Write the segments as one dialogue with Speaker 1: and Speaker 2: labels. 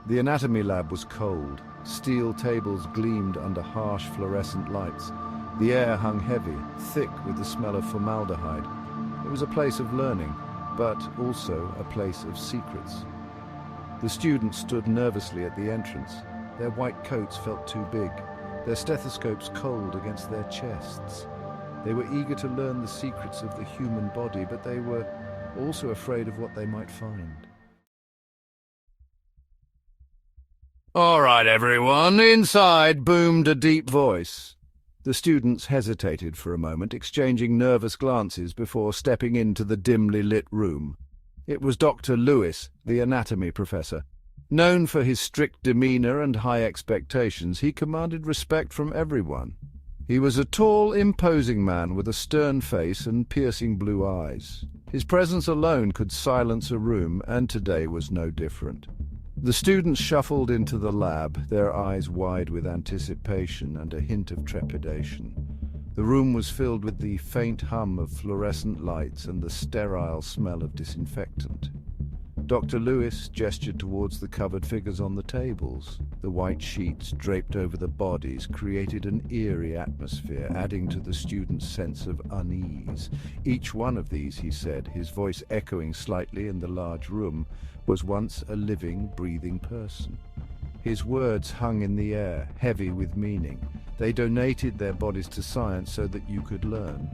Speaker 1: The anatomy lab was cold. Steel tables gleamed under harsh fluorescent lights. The air hung heavy, thick with the smell of formaldehyde. It was a place of learning, but also a place of secrets. The students stood nervously at the entrance. Their white coats felt too big, their stethoscopes cold against their chests. They were eager to learn the secrets of the human body, but they were also afraid of what they might find. "All right, everyone, inside," boomed a deep voice. The students hesitated for a moment, exchanging nervous glances before stepping into the dimly lit room. It was Dr. Lewis, the anatomy professor. Known for his strict demeanor and high expectations, he commanded respect from everyone. He was a tall, imposing man with a stern face and piercing blue eyes. His presence alone could silence a room, and today was no different. The students shuffled into the lab, their eyes wide with anticipation and a hint of trepidation. The room was filled with the faint hum of fluorescent lights and the sterile smell of disinfectant. Dr. Lewis gestured towards the covered figures on the tables. The white sheets draped over the bodies created an eerie atmosphere, adding to the students' sense of unease. Each one of these, he said, his voice echoing slightly in the large room, was once a living, breathing person. His words hung in the air, heavy with meaning. They donated their bodies to science so that you could learn.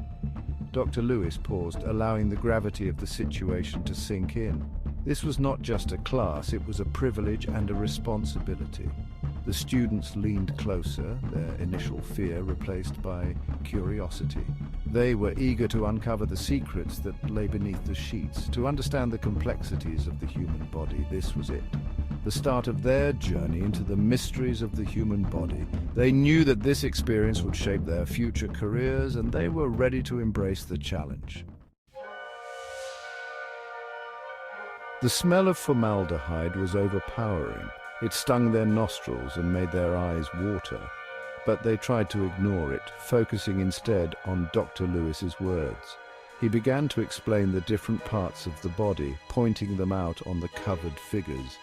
Speaker 1: Dr. Lewis paused, allowing the gravity of the situation to sink in. This was not just a class, it was a privilege and a responsibility. The students leaned closer, their initial fear replaced by curiosity. They were eager to uncover the secrets that lay beneath the sheets, to understand the complexities of the human body. This was it, the start of their journey into the mysteries of the human body. They knew that this experience would shape their future careers, and they were ready to embrace the challenge. The smell of formaldehyde was overpowering. It stung their nostrils and made their eyes water. But they tried to ignore it, focusing instead on Dr. Lewis's words. He began to explain the different parts of the body, pointing them out on the covered figures.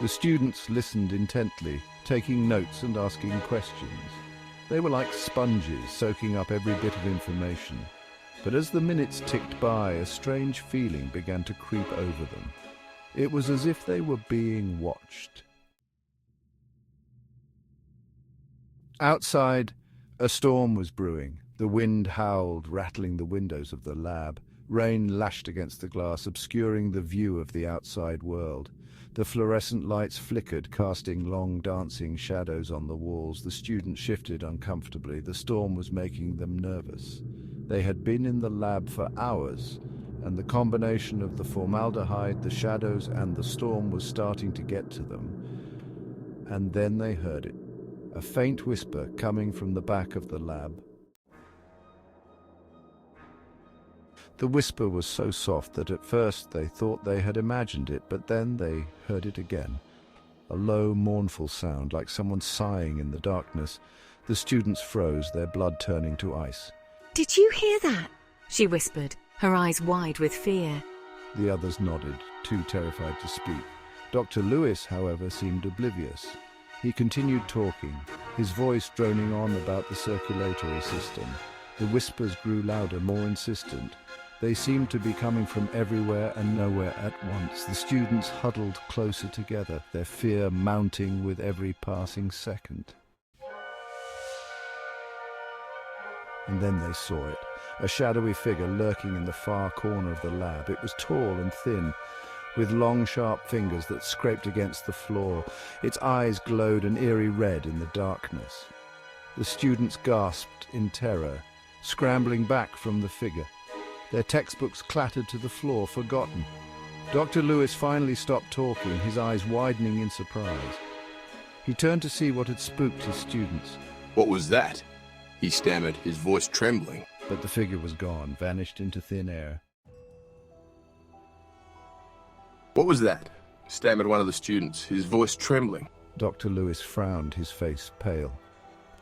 Speaker 1: The students listened intently, taking notes and asking questions. They were like sponges, soaking up every bit of information. But as the minutes ticked by, a strange feeling began to creep over them. It was as if they were being watched. Outside, a storm was brewing. The wind howled, rattling the windows of the lab. Rain lashed against the glass, obscuring the view of the outside world. The fluorescent lights flickered, casting long dancing shadows on the walls. The students shifted uncomfortably. The storm was making them nervous. They had been in the lab for hours, and the combination of the formaldehyde, the shadows, and the storm was starting to get to them. And then they heard it, a faint whisper coming from the back of the lab. The whisper was so soft that at first they thought they had imagined it, but then they heard it again. A low, mournful sound, like someone sighing in the darkness. The students froze, their blood turning to ice.
Speaker 2: "Did you hear that?" she whispered, her eyes wide with fear.
Speaker 1: The others nodded, too terrified to speak. Dr. Lewis, however, seemed oblivious. He continued talking, his voice droning on about the circulatory system. The whispers grew louder, more insistent. They seemed to be coming from everywhere and nowhere at once. The students huddled closer together, their fear mounting with every passing second. And then they saw it, a shadowy figure lurking in the far corner of the lab. It was tall and thin, with long, sharp fingers that scraped against the floor. Its eyes glowed an eerie red in the darkness. The students gasped in terror, scrambling back from the figure. Their textbooks clattered to the floor, forgotten. Dr. Lewis finally stopped talking, his eyes widening in surprise. He turned to see what had spooked his students.
Speaker 3: "What was that?" he stammered, his voice trembling.
Speaker 1: But the figure was gone, vanished into thin air.
Speaker 3: "What was that?" stammered one of the students, his voice trembling.
Speaker 1: Dr. Lewis frowned, his face pale.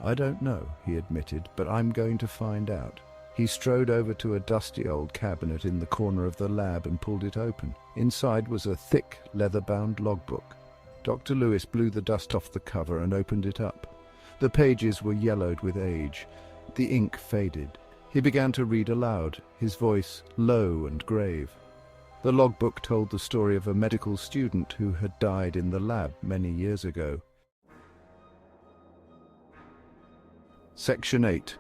Speaker 1: "I don't know," he admitted, "but I'm going to find out." He strode over to a dusty old cabinet in the corner of the lab and pulled it open. Inside was a thick, leather-bound logbook. Dr. Lewis blew the dust off the cover and opened it up. The pages were yellowed with age. The ink faded. He began to read aloud, his voice low and grave. The logbook told the story of a medical student who had died in the lab many years ago. Section 8.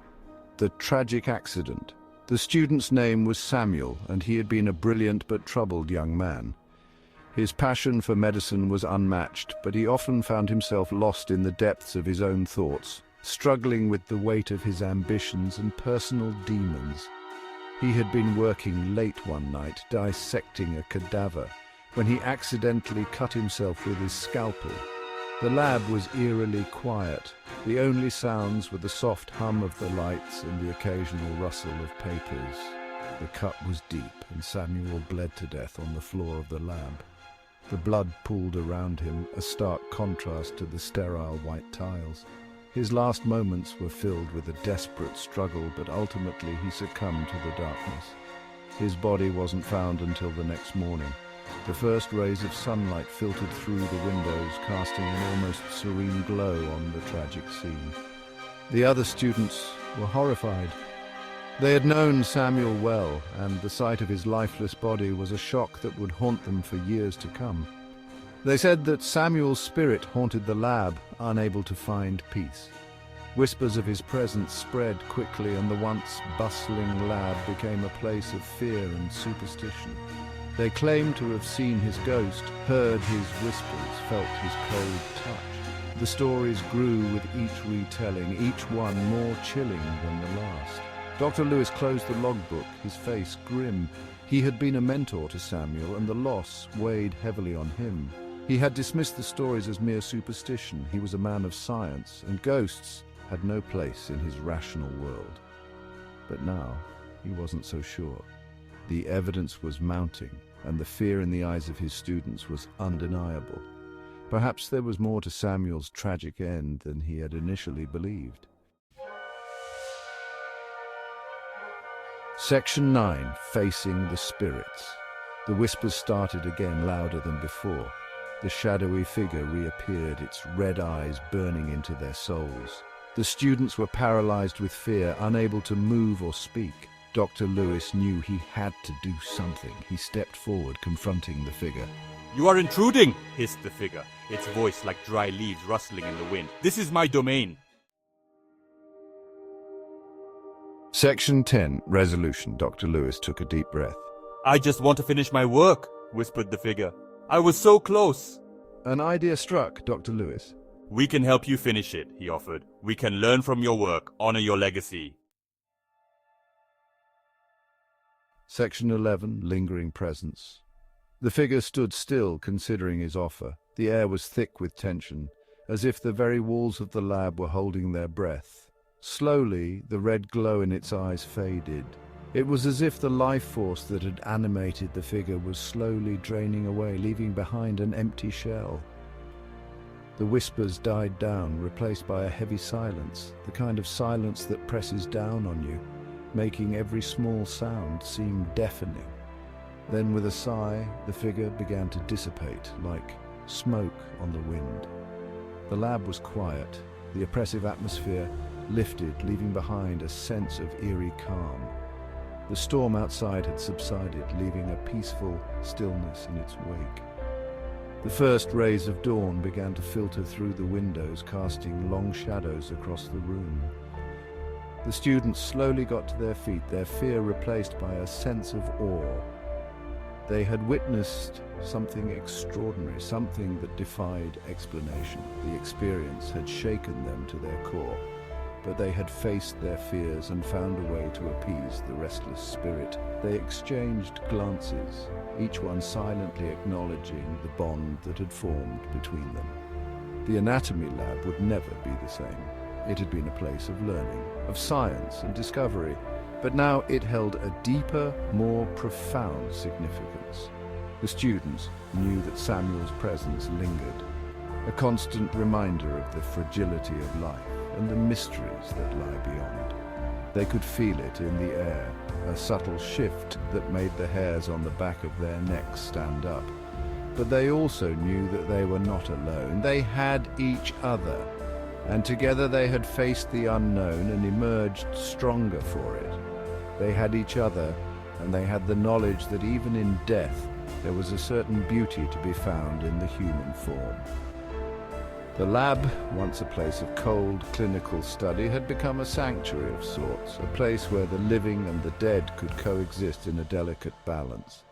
Speaker 1: The tragic accident. The student's name was Samuel, and he had been a brilliant but troubled young man. His passion for medicine was unmatched, but he often found himself lost in the depths of his own thoughts, struggling with the weight of his ambitions and personal demons. He had been working late one night, dissecting a cadaver, when he accidentally cut himself with his scalpel. The lab was eerily quiet. The only sounds were the soft hum of the lights and the occasional rustle of papers. The cut was deep, and Samuel bled to death on the floor of the lab. The blood pooled around him, a stark contrast to the sterile white tiles. His last moments were filled with a desperate struggle, but ultimately he succumbed to the darkness. His body wasn't found until the next morning. The first rays of sunlight filtered through the windows, casting an almost serene glow on the tragic scene. The other students were horrified. They had known Samuel well, and the sight of his lifeless body was a shock that would haunt them for years to come. They said that Samuel's spirit haunted the lab, unable to find peace. Whispers of his presence spread quickly, and the once bustling lab became a place of fear and superstition. They claimed to have seen his ghost, heard his whispers, felt his cold touch. The stories grew with each retelling, each one more chilling than the last. Dr. Lewis closed the logbook, his face grim. He had been a mentor to Samuel, and the loss weighed heavily on him. He had dismissed the stories as mere superstition. He was a man of science, and ghosts had no place in his rational world. But now, he wasn't so sure. The evidence was mounting, and the fear in the eyes of his students was undeniable. Perhaps there was more to Samuel's tragic end than he had initially believed. Section 9. Facing the Spirits. The whispers started again, louder than before. The shadowy figure reappeared, its red eyes burning into their souls. The students were paralyzed with fear, unable to move or speak. Dr. Lewis knew he had to do something. He stepped forward, confronting the figure.
Speaker 4: "You are intruding," hissed the figure, its voice like dry leaves rustling in the wind. "This is my domain."
Speaker 1: Section 10. Resolution. Dr. Lewis took a deep breath.
Speaker 4: "I just want to finish my work," whispered the figure. "I was so close."
Speaker 1: An idea struck Dr. Lewis.
Speaker 4: "We can help you finish it," he offered. "We can learn from your work, honor your legacy."
Speaker 1: Section 11. Lingering presence. The figure stood still, considering his offer. The air was thick with tension, as if the very walls of the lab were holding their breath. Slowly, the red glow in its eyes faded. It was as if the life force that had animated the figure was slowly draining away, leaving behind an empty shell. The whispers died down, replaced by a heavy silence, the kind of silence that presses down on you, making every small sound seem deafening. Then, with a sigh, the figure began to dissipate, like smoke on the wind. The lab was quiet. The oppressive atmosphere lifted, leaving behind a sense of eerie calm. The storm outside had subsided, leaving a peaceful stillness in its wake. The first rays of dawn began to filter through the windows, casting long shadows across the room. The students slowly got to their feet, their fear replaced by a sense of awe. They had witnessed something extraordinary, something that defied explanation. The experience had shaken them to their core, but they had faced their fears and found a way to appease the restless spirit. They exchanged glances, each one silently acknowledging the bond that had formed between them. The anatomy lab would never be the same. It had been a place of learning, of science and discovery, but now it held a deeper, more profound significance. The students knew that Samuel's presence lingered, a constant reminder of the fragility of life and the mysteries that lie beyond. They could feel it in the air, a subtle shift that made the hairs on the back of their necks stand up. But they also knew that they were not alone. They had each other, and together they had faced the unknown and emerged stronger for it. They had each other, and they had the knowledge that even in death there was a certain beauty to be found in the human form. The lab, once a place of cold, clinical study, had become a sanctuary of sorts, a place where the living and the dead could coexist in a delicate balance.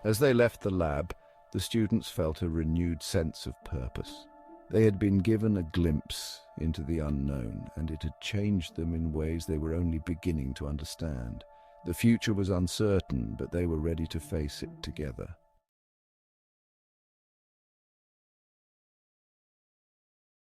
Speaker 1: As they left the lab, the students felt a renewed sense of purpose. They had been given a glimpse into the unknown, and it had changed them in ways they were only beginning to understand. The future was uncertain, but they were ready to face it together.